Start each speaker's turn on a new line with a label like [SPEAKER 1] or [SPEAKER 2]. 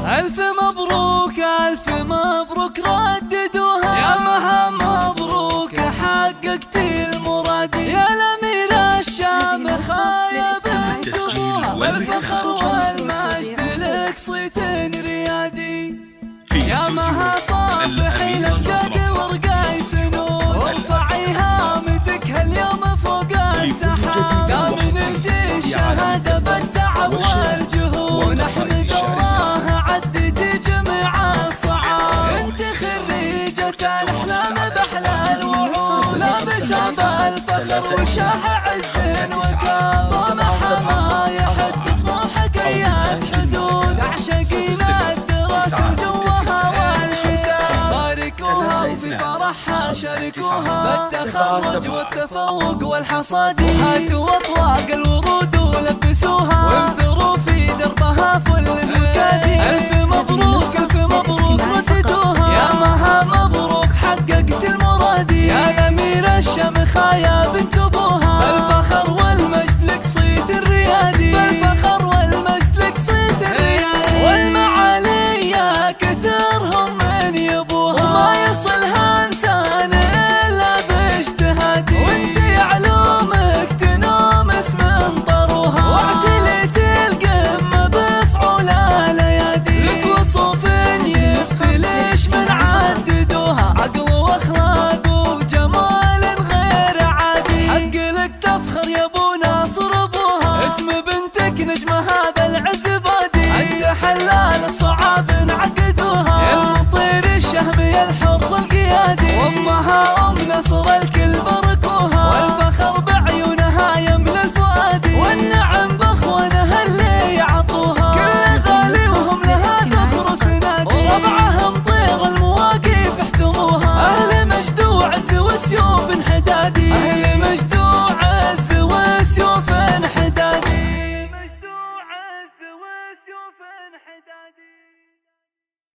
[SPEAKER 1] ألف مبروك ألف مبروك رددوها، يا مها مبروك حققت المراد، يا الأميرة الشامخة يا بنت أبوها، الفخر والمجد لك صيت ريادي، يا مها صافحي الأمجاد ورقاي سنون، وارفعي هامتك هاليوم فوق السحاب، دامن انت الشهادة بالتعب والجهود، ونحمد الله عدت جميع الصعاب، انت خريجة الأحلام بأحلى الوعود، لابسة بالفخر وشاح عز وكرم، طموحها ما يحد طموحك أيات حدود، تعشقين الدراسة جوها والحساب، صاركوها وفي فرحها شاركوها، بالتخرج والتفوق والحصاد، هاتوا أطواق الورود ولبسوها، وانثروا في دربها فل المكادي، ألف مبروك ألف مبروك رددوها، يا مها مبروك حققت المراد، يا الأميرة الشامخة يا بنت أبوها، بالفخر والمجد لك صيت الريادي، بالفخر والمجد لك صيت الريادي، والمعالي يا كثرهم من يبوها، وما يصلها إنسان إلا باجتهادي، وانت علومك تنومس من طروها، واعتليت القمة بفعول الأيادي، لك وصوف يفتلش من عددوها، عقل واخلاق وجمال غير عادي، حق لك تفخر يا ابو ناصر ابوها، اسم بنتك نجمها بالعز بادي، انت حلال الصعاب انعقدوها، يا المطير الشهم يا الحر القيادي، وامها ام نصر